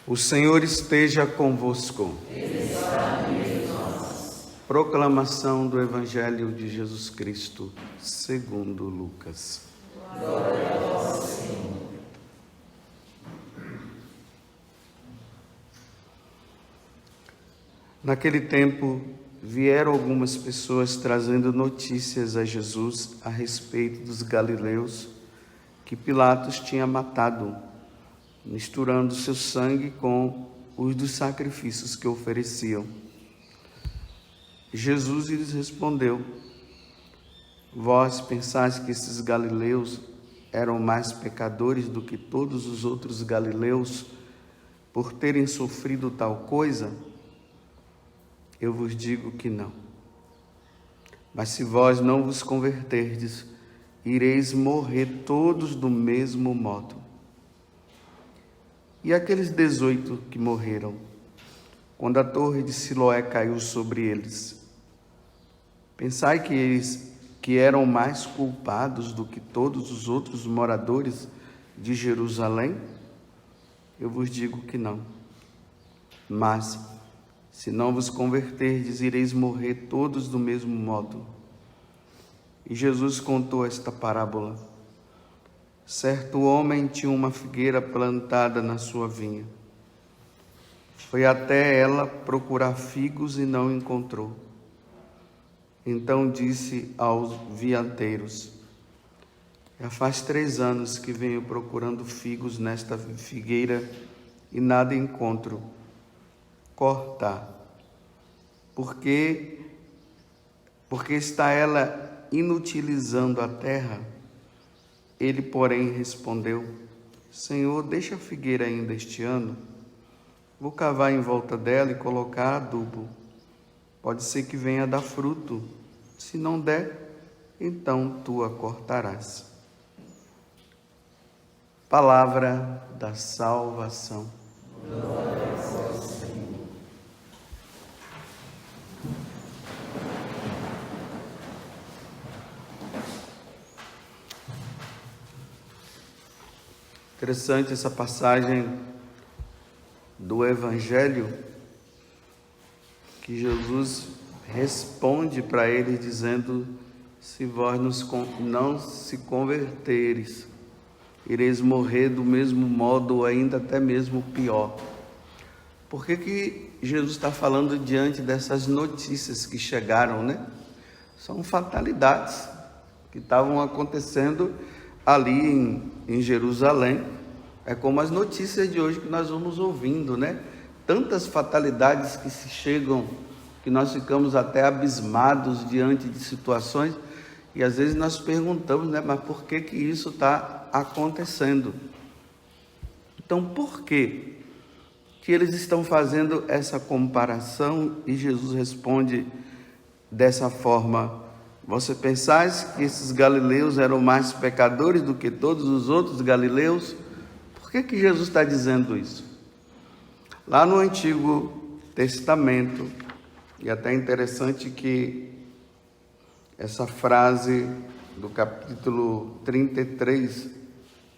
O Senhor esteja convosco. Ele está no meio de nós. Proclamação do Evangelho de Jesus Cristo, segundo Lucas. Glória a vós, Senhor. Naquele tempo, vieram algumas pessoas trazendo notícias a Jesus a respeito dos galileus que Pilatos tinha matado, misturando seu sangue com os dos sacrifícios que ofereciam. Jesus lhes respondeu: Vós pensais que esses galileus eram mais pecadores do que todos os outros galileus por terem sofrido tal coisa? Eu vos digo que não. Mas se vós não vos converterdes, ireis morrer todos do mesmo modo. E aqueles 18 que morreram, quando a torre de Siloé caiu sobre eles, pensai que eles que eram mais culpados do que todos os outros moradores de Jerusalém? Eu vos digo que não. Mas, se não vos converterdes, ireis morrer todos do mesmo modo. E Jesus contou esta parábola. Certo homem tinha uma figueira plantada na sua vinha. Foi até ela procurar figos e não encontrou. Então disse aos vinhateiros: Já faz 3 anos que venho procurando figos nesta figueira e nada encontro. Corta, porque está ela inutilizando a terra? Ele, porém, respondeu: Senhor, deixa a figueira ainda este ano. Vou cavar em volta dela e colocar adubo. Pode ser que venha dar fruto. Se não der, então tu a cortarás. Palavra da salvação. Glória a vós, Senhor. Interessante essa passagem do Evangelho, que Jesus responde para eles dizendo: se vós não se converteres, ireis morrer do mesmo modo ou ainda até mesmo pior. Por que Jesus está falando diante dessas notícias que chegaram, né? São fatalidades que estavam acontecendo ali em Jerusalém. É como as notícias de hoje que nós vamos ouvindo, né? Tantas fatalidades que se chegam, que nós ficamos até abismados diante de situações, e às vezes nós perguntamos, né? Mas por que isso está acontecendo? Então, por que eles estão fazendo essa comparação? E Jesus responde dessa forma: Você pensais que esses galileus eram mais pecadores do que todos os outros galileus? Por que Jesus está dizendo isso? Lá no Antigo Testamento, e até interessante que essa frase do capítulo 33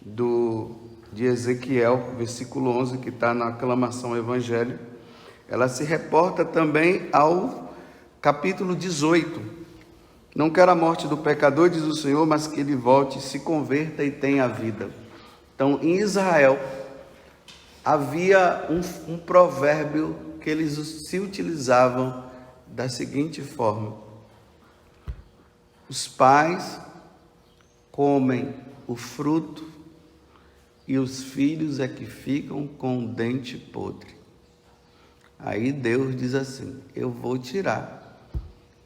de Ezequiel, versículo 11, que está na aclamação Evangelho, ela se reporta também ao capítulo 18. Não quero a morte do pecador, diz o Senhor, mas que ele volte, se converta e tenha vida. Então, em Israel, havia um provérbio que eles se utilizavam da seguinte forma: os pais comem o fruto e os filhos é que ficam com o dente podre. Aí Deus diz assim: eu vou tirar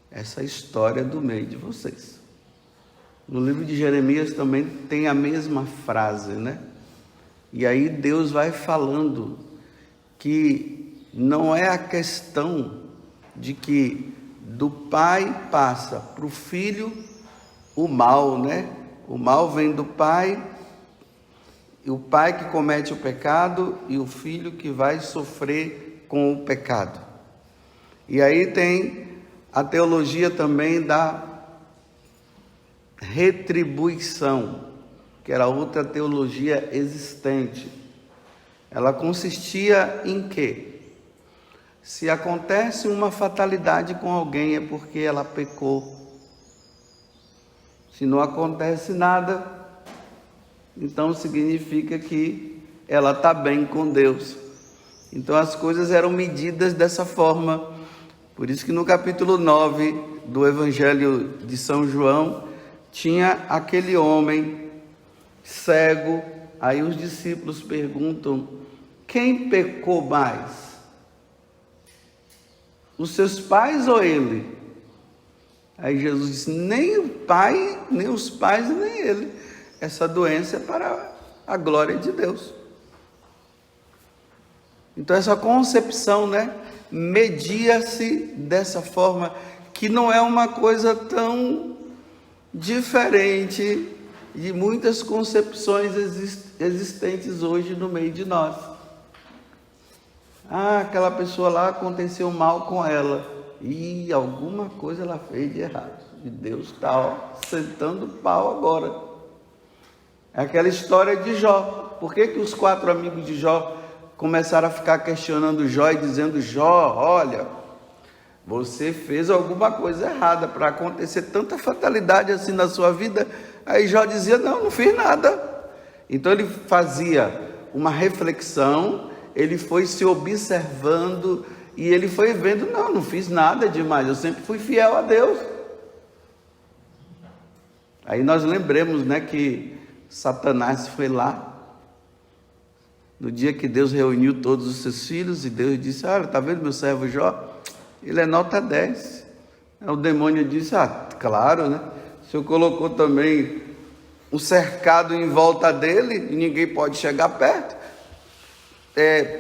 essa história do meio de vocês. No livro de Jeremias também tem a mesma frase, né? E aí Deus vai falando que não é a questão de que do pai passa para o filho o mal, né? O mal vem do pai, e o pai que comete o pecado e o filho que vai sofrer com o pecado. E aí tem a teologia também da retribuição, que era outra teologia existente. ela consistia em quê? Se acontece uma fatalidade com alguém é porque ela pecou. Se não acontece nada, então significa que ela está bem com Deus. Então as coisas eram medidas dessa forma. Por isso que no capítulo 9 do Evangelho de São João, tinha aquele homem cego. Aí os discípulos perguntam: quem pecou mais? Os seus pais ou ele? Aí Jesus disse: nem o pai, nem os pais, nem ele. Essa doença é para a glória de Deus. Então essa concepção, media-se dessa forma, que não é uma coisa tão diferente de muitas concepções existentes hoje no meio de nós. Aquela pessoa lá, aconteceu mal com ela, e alguma coisa ela fez de errado, e Deus está sentando pau agora. É aquela história de Jó. Por que os 4 amigos de Jó começaram a ficar questionando Jó e dizendo: Jó, olha, você fez alguma coisa errada para acontecer tanta fatalidade assim na sua vida? Aí Jó dizia: não fiz nada. Então ele fazia uma reflexão, ele foi se observando e ele foi vendo: não fiz nada demais, eu sempre fui fiel a Deus. Aí nós lembremos, que Satanás foi lá no dia que Deus reuniu todos os seus filhos, e Deus disse: olha, está vendo meu servo Jó? Ele é nota 10. O demônio disse: claro, O Senhor colocou também um cercado em volta dele, e ninguém pode chegar perto.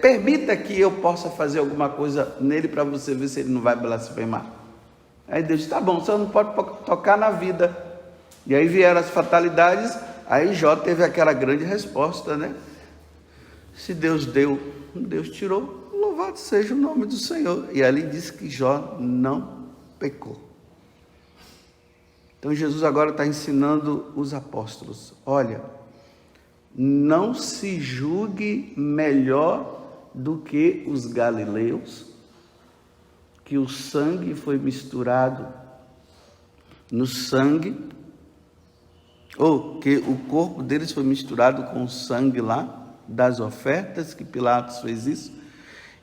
Permita que eu possa fazer alguma coisa nele para você ver se ele não vai blasfemar. Aí Deus disse: tá bom, você não pode tocar na vida. E aí vieram as fatalidades. Aí Jó teve aquela grande resposta, Se Deus deu, Deus tirou, louvado seja o nome do Senhor. E ali diz que Jó não pecou. Então Jesus agora está ensinando os apóstolos: olha, não se julgue melhor do que os galileus, que o sangue foi misturado no sangue, ou que o corpo deles foi misturado com o sangue lá das ofertas, que Pilatos fez isso.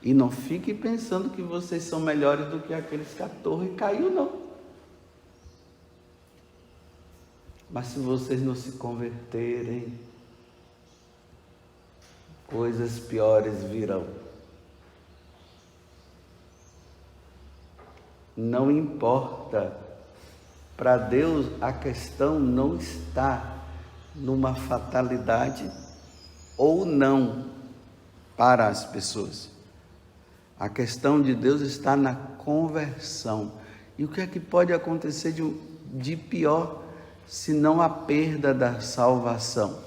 E não fique pensando que vocês são melhores do que aqueles que a torre caiu, não. Mas se vocês não se converterem, coisas piores virão. Não importa, para Deus a questão não está numa fatalidade ou não para as pessoas. A questão de Deus está na conversão. E o que é que pode acontecer de pior, se não a perda da salvação?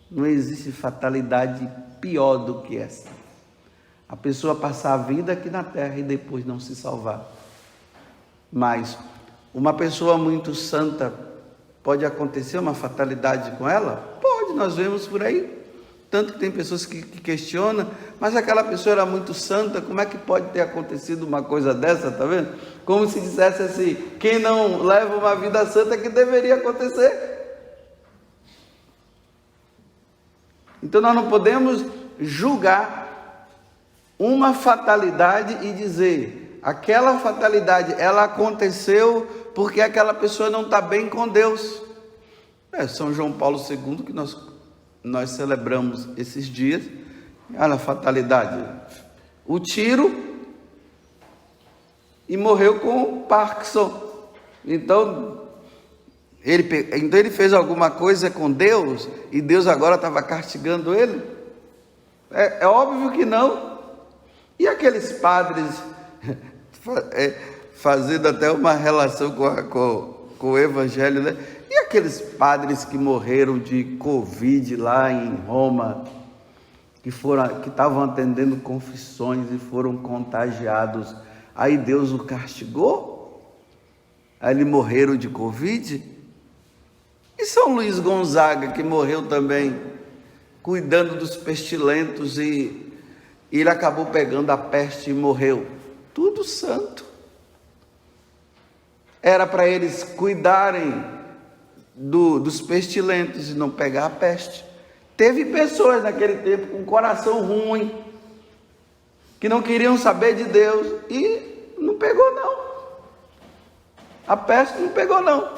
Não existe fatalidade pior do que essa. A pessoa passar a vida aqui na terra e depois não se salvar. Mas uma pessoa muito santa, pode acontecer uma fatalidade com ela? Pode, nós vemos por aí. Tanto que tem pessoas que questionam: mas aquela pessoa era muito santa, como é que pode ter acontecido uma coisa dessa, tá vendo? Como se dissesse assim: quem não leva uma vida santa, que deveria acontecer? Então nós não podemos julgar uma fatalidade e dizer: aquela fatalidade, ela aconteceu porque aquela pessoa não está bem com Deus. São João Paulo II, que nós celebramos esses dias. Olha a fatalidade: o tiro, e morreu com Parkinson. Então ele fez alguma coisa com Deus e Deus agora estava castigando ele? É óbvio que não. E aqueles padres, fazendo até uma relação com o Evangelho, E aqueles padres que morreram de Covid lá em Roma, que estavam atendendo confissões e foram contagiados, aí Deus o castigou? Aí eles morreram de Covid? E São Luís Gonzaga, que morreu também cuidando dos pestilentos e ele acabou pegando a peste e morreu. Tudo santo. Era para eles cuidarem dos pestilentos e não pegar a peste. Teve pessoas naquele tempo com coração ruim, que não queriam saber de Deus e não pegou não. A peste não pegou não.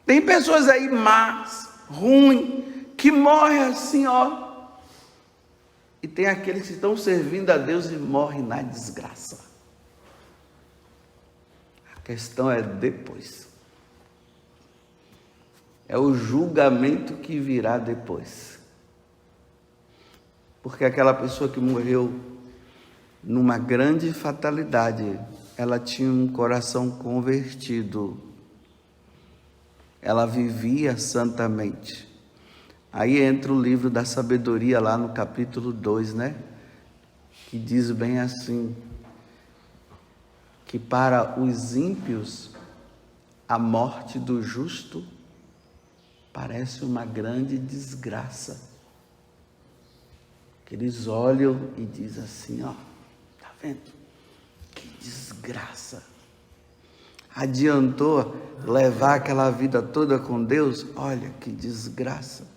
Tem pessoas aí más, ruins, que morrem assim, ó. E tem aqueles que estão servindo a Deus e morrem na desgraça. A questão é depois. É o julgamento que virá depois. Porque aquela pessoa que morreu numa grande fatalidade, ela tinha um coração convertido. Ela vivia santamente. Aí entra o livro da sabedoria lá no capítulo 2, né? Que diz bem assim, que para os ímpios a morte do justo parece uma grande desgraça. Que eles olham e dizem assim, ó, tá vendo? Que desgraça. Adiantou levar aquela vida toda com Deus? Olha que desgraça.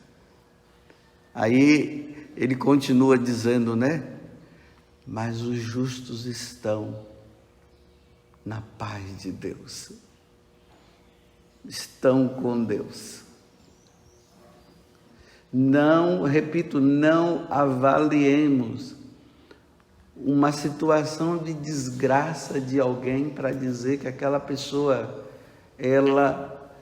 Aí ele continua dizendo, né? Mas os justos estão na paz de Deus. Estão com Deus. Não, repito, não avaliemos uma situação de desgraça de alguém para dizer que aquela pessoa, ela,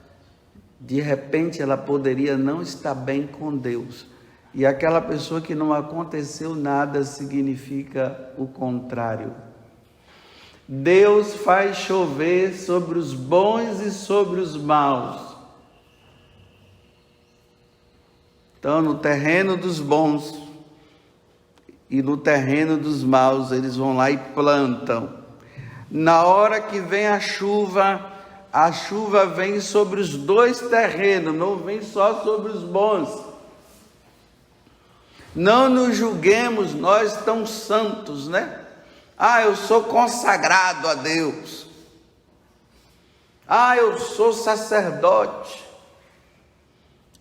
de repente, ela poderia não estar bem com Deus. E aquela pessoa que não aconteceu nada significa o contrário. Deus faz chover sobre os bons e sobre os maus. Então, no terreno dos bons e no terreno dos maus, eles vão lá e plantam. Na hora que vem a chuva vem sobre os dois terrenos, não vem só sobre os bons. Não nos julguemos, nós tão santos, né? Ah, eu sou consagrado a Deus. Ah, eu sou sacerdote.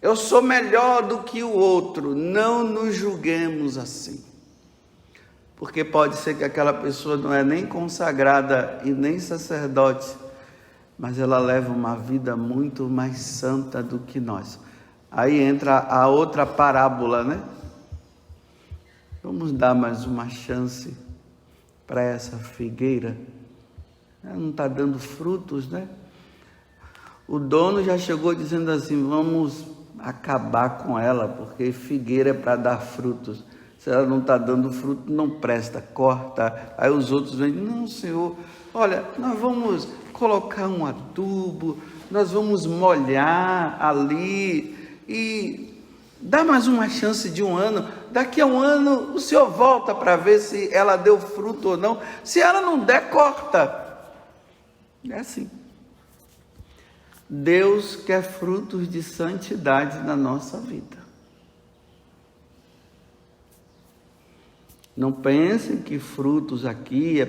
Eu sou melhor do que o outro. Não nos julguemos assim. Porque pode ser que aquela pessoa não é nem consagrada e nem sacerdote, mas ela leva uma vida muito mais santa do que nós. Aí entra a outra parábola, né? Vamos dar mais uma chance para essa figueira. Ela não está dando frutos, né? O dono já chegou dizendo assim, vamos acabar com ela, porque figueira é para dar frutos. Se ela não está dando fruto, não presta, corta. Aí os outros vêm, não, senhor, olha, nós vamos colocar um adubo, nós vamos molhar ali e dá mais uma chance de um ano. Daqui a um ano o senhor volta para ver se ela deu fruto ou não. Se ela não der, corta. É assim. Deus quer frutos de santidade na nossa vida. Não pensem que frutos aqui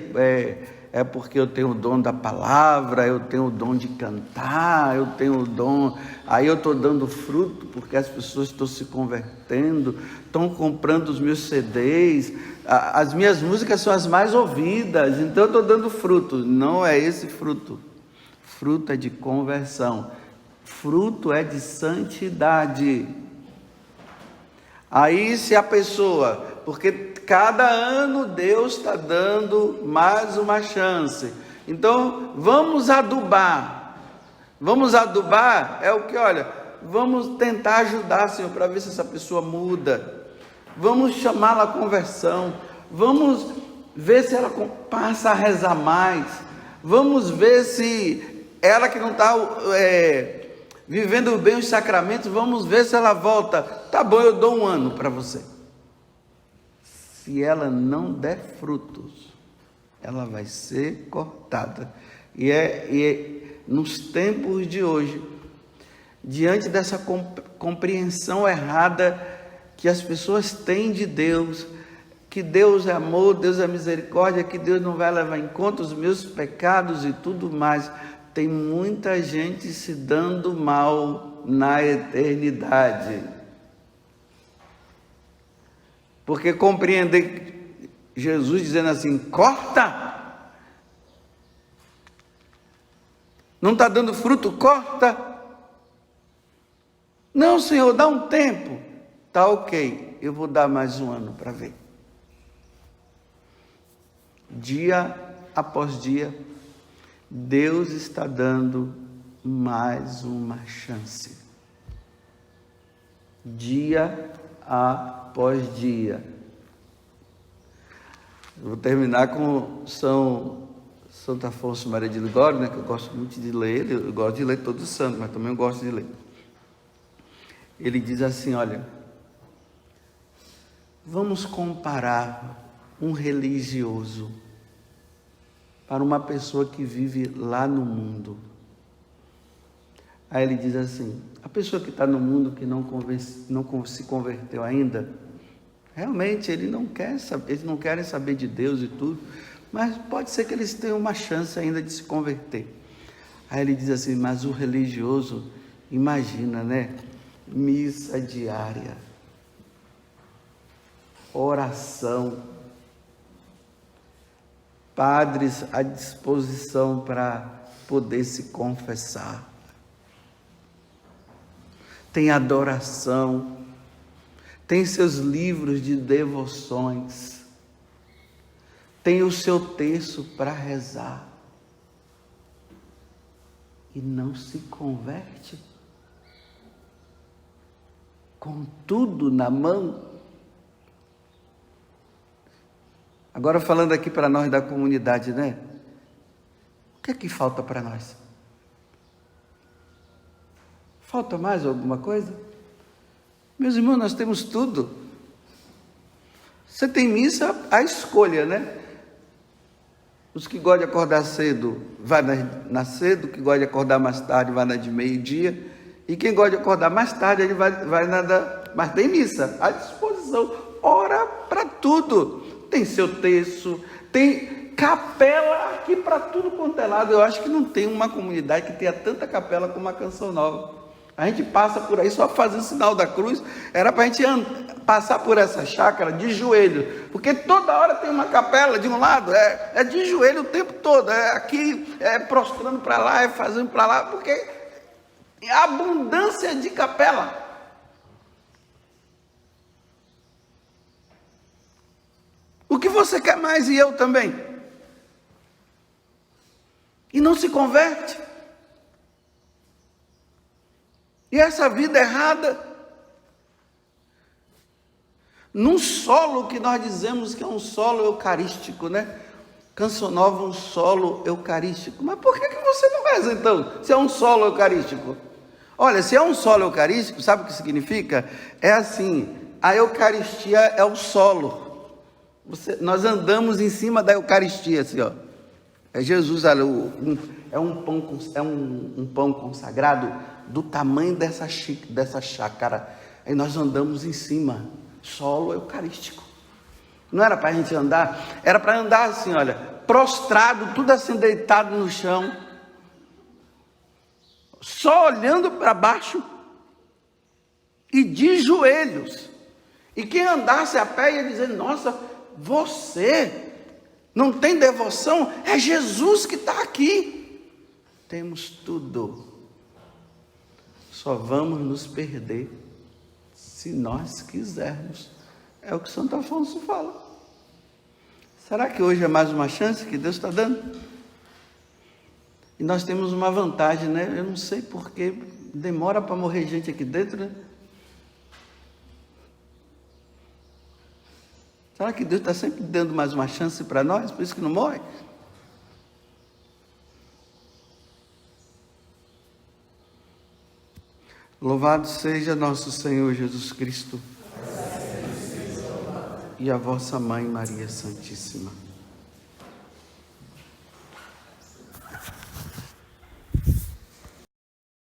é porque eu tenho o dom da palavra, eu tenho o dom de cantar, eu tenho o dom... Aí eu estou dando fruto porque as pessoas estão se convertendo, estão comprando os meus CDs, as minhas músicas são as mais ouvidas, então eu estou dando fruto. Não é esse fruto. Fruto é de conversão. Fruto é de santidade. Aí se a pessoa... Porque cada ano Deus está dando mais uma chance. Então, vamos adubar. Vamos adubar é o que, olha, vamos tentar ajudar, Senhor, para ver se essa pessoa muda. Vamos chamá-la à conversão. Vamos ver se ela passa a rezar mais. Vamos ver se ela que não está vivendo bem os sacramentos, vamos ver se ela volta. Tá bom, eu dou um ano para você. Se ela não der frutos, ela vai ser cortada. E nos tempos de hoje, diante dessa compreensão errada que as pessoas têm de Deus, que Deus é amor, Deus é misericórdia, que Deus não vai levar em conta os meus pecados e tudo mais. Tem muita gente se dando mal na eternidade. Porque compreender Jesus dizendo assim, corta. Não está dando fruto, corta. Não, Senhor, dá um tempo. Tá ok, eu vou dar mais um ano para ver. Dia após dia, Deus está dando mais uma chance. Dia após dia. Eu vou terminar com Santo Afonso Maria de Ligório, né, que eu gosto muito de ler. Eu gosto de ler todos os santos, mas também eu gosto de ler. Ele diz assim, olha, vamos comparar um religioso para uma pessoa que vive lá no mundo. Aí ele diz assim, a pessoa que está no mundo, que não se converteu ainda, realmente eles não querem saber de Deus e tudo, mas pode ser que eles tenham uma chance ainda de se converter. Aí ele diz assim, mas o religioso, imagina, né? Missa diária, oração, padres à disposição para poder se confessar, tem adoração, tem seus livros de devoções, tem o seu terço para rezar e não se converte, com tudo na mão. Agora falando aqui para nós da comunidade, né? O que é que falta para nós? Falta mais alguma coisa? Meus irmãos, nós temos tudo. Você tem missa à escolha, né? Os que gostam de acordar cedo, vai na cedo, que gosta de acordar mais tarde, vai na de meio-dia. E quem gosta de acordar mais tarde, ele vai na da... Mas tem missa à disposição. Ora para tudo. Tem seu terço, tem capela aqui para tudo quanto é lado. Eu acho que não tem uma comunidade que tenha tanta capela como a Canção Nova. A gente passa por aí só fazendo o sinal da cruz. Era para a gente passar por essa chácara de joelho, porque toda hora tem uma capela de um lado, é de joelho o tempo todo, é aqui, prostrando para lá, fazendo para lá, porque é abundância de capela. O que você quer mais e eu também? E não se converte. E essa vida errada, num solo que nós dizemos que é um solo eucarístico, né? Canção Nova, um solo eucarístico. Mas por que você não reza então, se é um solo eucarístico? Olha, se é um solo eucarístico, sabe o que significa? É assim, a Eucaristia é o solo. Nós andamos em cima da Eucaristia, assim, ó. É Jesus, olha, é um pão consagrado do tamanho dessa chácara. Aí nós andamos em cima, solo eucarístico. Não era para a gente andar, era para andar assim, olha, prostrado, tudo assim deitado no chão, só olhando para baixo e de joelhos. E quem andasse a pé ia dizer, nossa, você não tem devoção? É Jesus que está aqui. Temos tudo. Só vamos nos perder se nós quisermos. É o que Santo Afonso fala. Será que hoje é mais uma chance que Deus está dando? E nós temos uma vantagem, né? Eu não sei porque demora para morrer gente aqui dentro, né? Será que Deus está sempre dando mais uma chance para nós, por isso que não morre? Louvado seja nosso Senhor Jesus Cristo e a vossa Mãe Maria Santíssima.